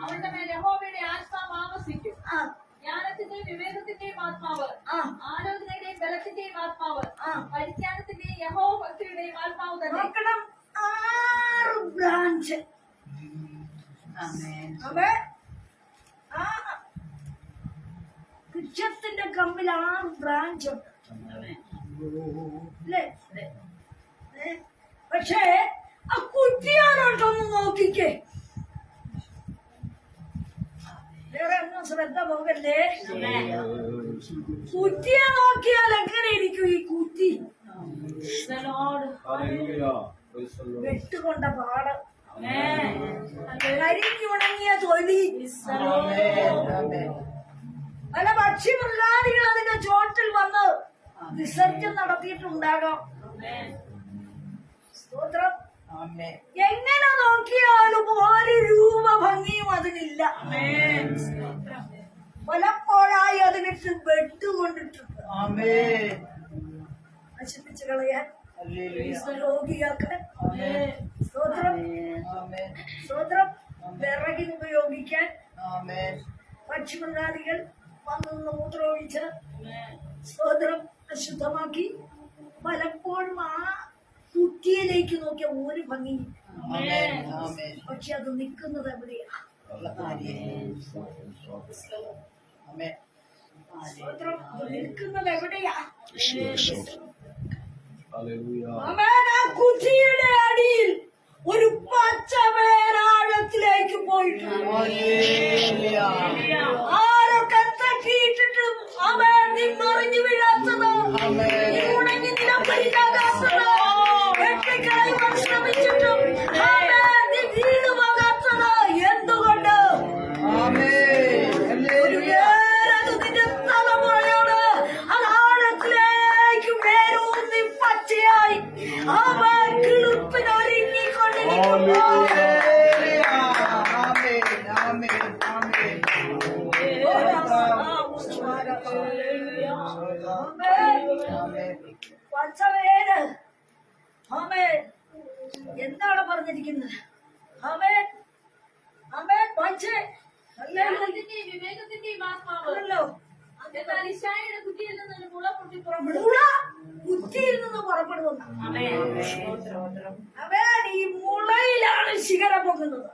അവന്റെ മേൽ യഹോവയുടെ ആത്മാവ് ആവസിക്കും. ജ്ഞാനത്തിന്റെയും വിവേകത്തിന്റെയും ആത്മാവ്, ആലോചനയുടെയും ബലത്തിന്റെയും ആത്മാവ്, പരിജ്ഞാനത്തിന്റെയും യഹോവഭക്തിയുടെയും ആത്മാവ് തന്നെ. നോക്കണം, 6 ബ്രാഞ്ച്. വൃക്ഷത്തിന്റെ കമ്പിൽ 6 ബ്രാഞ്ച് ഉണ്ട് അല്ലേ? പക്ഷേ ആ കുറ്റിയാണോട്ടൊന്ന് നോക്കിക്കേ. വേറെ ഒന്നും ശ്രദ്ധ പോകല്ലേ. കുറ്റിയെ നോക്കിയാൽ എങ്ങനെ ഇരിക്കും ഈ കുറ്റി? വെട്ടുകൊണ്ട പാട്, കരിഞ്ഞുണങ്ങിയ തൊലി, പല പക്ഷി മൃഗാദികൾ അതിന്റെ ചോട്ടിൽ വന്ന് വിസർജനം നടത്തിയിട്ടുണ്ടാകാം. സ്തോത്രം. എങ്ങനെ നോക്കിയാലും ഒരു രൂപ ഭംഗിയും അതിനില്ല. പലപ്പോഴായി അതിനിട്ട് വെട്ടുകൊണ്ടിട്ടുണ്ട് നശിപ്പിച്ചു കളയാൻ, രോഗിയാക്കാൻ. സ്തോത്രം. സ്തോത്രം. വിറകിന് ഉപയോഗിക്കാൻ പക്ഷിമൃഗാദികൾ വന്ന് മൂത്രമൊഴിച്ച് സ്തോത്രം അശുദ്ധമാക്കി. പലപ്പോഴും ആ കുറ്റിയിലേക്ക് നോക്കിയ ഒരു ഭംഗി, പക്ഷെ അത് നിൽക്കുന്നത് എവിടെയാ? നിൽക്കുന്നത് എവിടെയാ? ആ കുറ്റിയുടെ അടിയിൽ ഒരു പച്ചവേരാഴത്തിലേക്ക് പോയിട്ടുണ്ട്. ആരൊക്കെ തട്ടിയിട്ടിട്ടും അവൻ നിന്നറിഞ്ഞു വീഴാത്തത്, ഉണങ്ങി നിലംപരിക്കാകാത്തത്, വെട്ടിക്കളി പരിശ്രമിച്ചിട്ടും നീ വീണു പോകാത്തത് എന്തുകൊണ്ട്? ഒരു വേരത് നിന്റെ തലമുറയോട് അത് ആഴത്തിലേക്ക് വേരൂന്നി പച്ചയായി അവൻ കിളിർപ്പിനൊരുങ്ങിക്കൊണ്ടിരിക്കുന്നു. പച്ചവേര് എന്താണ് പറഞ്ഞിരിക്കുന്നത്? വിവേകത്തിന്റെയും ആത്മാവല്ലോ. കുറ്റിയിൽ നിന്ന് മുള പൊട്ടി കുറ്റിയിൽ നിന്ന് പുറപ്പെടുന്നു. അവൻ ഈ മുളയിലാണ് ശിഖരം പൊങ്ങുന്നത്.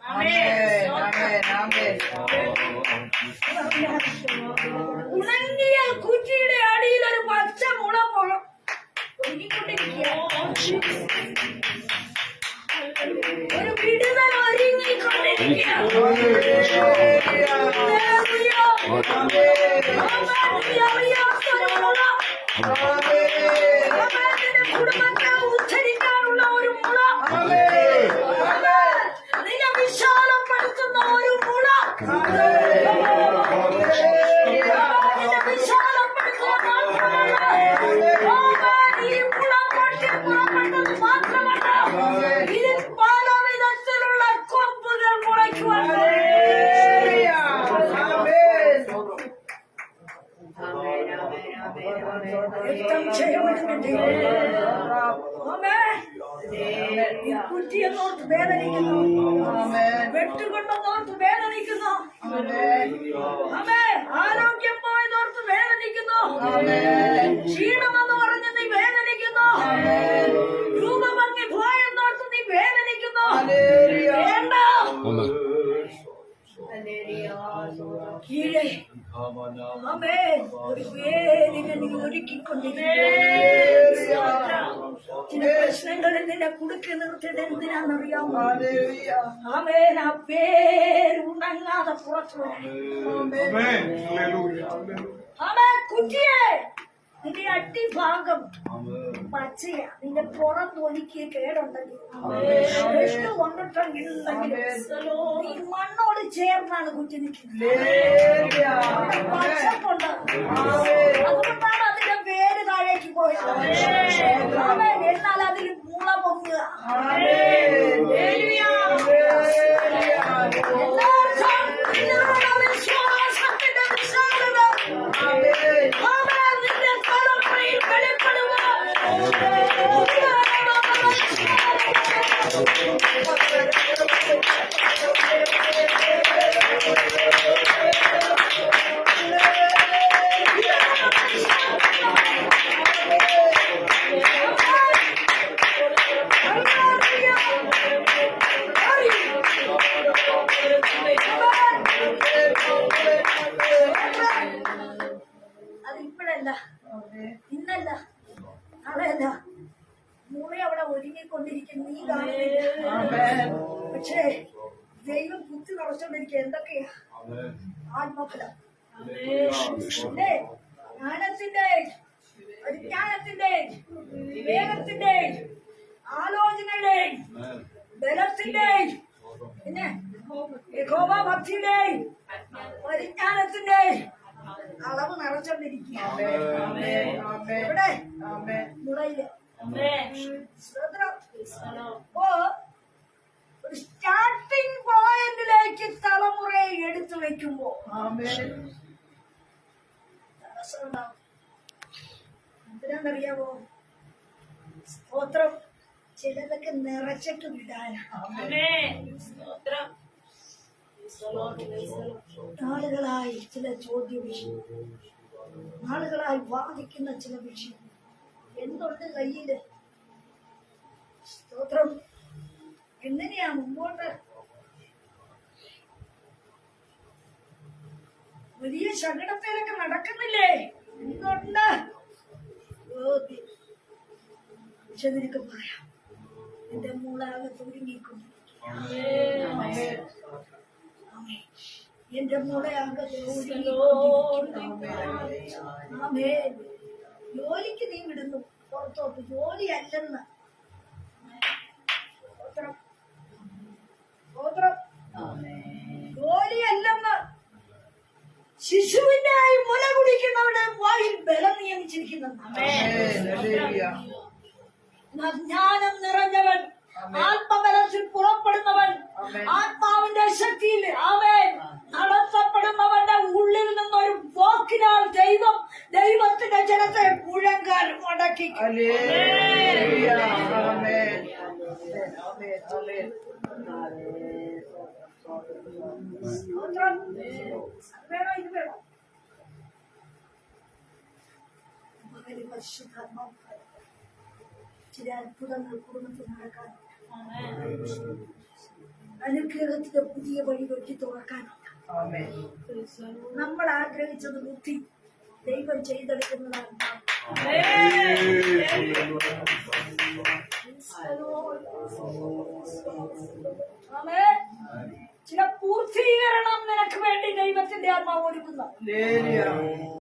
ഉണങ്ങിയ കുറ്റിയുടെ അടിയിൽ ഒരു പച്ച മുള ഒരുങ്ങിക്കൊണ്ടിരിക്കുക. ഒരു വിടുതൽ ഒരുങ്ങിക്കൊണ്ടിരിക്കുക. കുടുംബത്തെ ഉദ്ധരിക്കാനുള്ള ഒരു മുള, നിന്നെ വിശാലപ്പെടുത്തുന്ന ഒരു മുള, വിശാലപ്പെടുത്തുക മാത്രമല്ല, ഈ മുള പൊട്ടി പുറപ്പെട്ടത് മാത്രമല്ല, ഇതിൽ പല വിധത്തിലുള്ള കൊമ്പുകൾ മുളയ്ക്കുവാൻ കുറ്റിയെന്നോർത്ത് വേദനിക്കുന്നു, വെട്ടുകൊണ്ടെന്നോർത്ത് വേദനിക്കുന്നു, ആരോഗ്യം പോയതോർത്ത് വേദനിക്കുന്നു, ക്ഷീണമെന്ന് പറഞ്ഞ് നീ വേദനിക്കുന്നു, രൂപഭംഗി പോയെന്നോർത്ത് നീ വേദനിക്കുന്നു. വേണ്ട, കീഴേ ഒരു പേരിനെ നീ ഒരുക്കിക്കൊണ്ടിരിക്കുന്നു. ചില പ്രശ്നങ്ങളിൽ നിന്നെ കുടുക്കി നിർത്തിയത് എന്തിനാണെന്നറിയാമോ? അവൻ ആ പേര് ഉണങ്ങാതെ പുറത്തു കുറ്റിയെ നിന്റെ അടിഭാഗം പച്ചയാ, നിന്റെ പുറം തൊലിക്ക് കേടുണ്ടെങ്കിൽ കൊണ്ടിട്ടെങ്കിൽ നീ മണ്ണോട് ചേർന്നാണ് കുറ്റി നിൽക്കുന്നത്. പച്ചപ്പുണ്ട്, അതുകൊണ്ടാണ് അതിന്റെ പേര് താഴേക്ക് പോയത്. എന്നാൽ അതിൽ മുള പൊങ്ങുക. വിശ്വാസത്തിന്റെ വിശാലത നിന്റെ തലമുറയിൽ വെളിപ്പെടുക. പക്ഷേ ദൈവം കുത്തി നിറച്ചോണ്ടിരിക്കുക എന്തൊക്കെയാ ആത്മഫലം, ജ്ഞാനത്തിന്റെ, പരിജ്ഞാനത്തിന്റെ, വിവേകത്തിന്റെ, ആലോചനയുടെ, ബലത്തിന്റെ, പിന്നെ യഹോവഭക്തിയുടെ, പരിജ്ഞാനത്തിന്റെ അളവ് നിറച്ചോണ്ടിരിക്കുക. ഇവിടെ മുളയില് അപ്പോ ഒരു സ്റ്റാർട്ടിംഗ് പോയിന്റിലേക്ക് തലമുറയെ എടുത്തു വെക്കുമ്പോ തടസ്സമുണ്ടാവും. എന്തിനാണെന്നറിയാമോ? സ്തോത്രം ചിലതൊക്കെ നിറച്ചിട്ട് വിടാനാണ്. നാളുകളായി ചില ചോദ്യ വിഷയം, നാളുകളായി വാദിക്കുന്ന ചില വിഷയം എന്തുണ്ട് കയ്യില്? സ്തോത്രം എങ്ങനെയാ മുമ്പോട്ട്? വലിയ ശകടത്തിലൊക്കെ നടക്കുന്നില്ലേ? എന്തുണ്ട്? പക്ഷെ നിനക്ക് പറയാം, എന്റെ മൂളാകെ തൊഴിങ്ങിക്കൊണ്ടിരിക്കും. എന്റെ മൂളയാകെ ജോലിക്ക് നീ വിടുന്നു പുറത്തോട്ട്, ജോലിയല്ലെന്ന്. ജോലിയല്ലെന്ന്. ശിശുവിനായി മുല കുടിക്കുന്നവരുടെ വായിൽ ബലം നിയമിച്ചിരിക്കുന്നു. ജ്ഞാനം നിറഞ്ഞവൻ, ആത്മബലത്തിൽ പുറപ്പെടുന്നവൻ, ആത്മാവിന്റെ ശക്തിയിൽ അവൻ നടത്തപ്പെടുന്നവന്റെ ഉള്ളിൽ നിന്നൊരു വാക്കിനാൽ ദൈവത്തിന്റെ ജനത്തെ മുഴങ്കാൽ മടക്കി. ചില അത്ഭുതങ്ങൾ കുടുംബത്തിൽ നടക്കാൻ, അനുഗ്രഹത്തിന്റെ പുതിയ വഴി വെട്ടി തുറക്കാനുണ്ട്. നമ്മൾ ആഗ്രഹിച്ചത് ബുദ്ധി ദൈവം ചെയ്തെടുക്കുന്നതാണ്. ചില പൂർത്തീകരണം നിനക്ക് വേണ്ടി ദൈവത്തിന്റെ ആത്മാവ് ഒരുക്കുന്നു.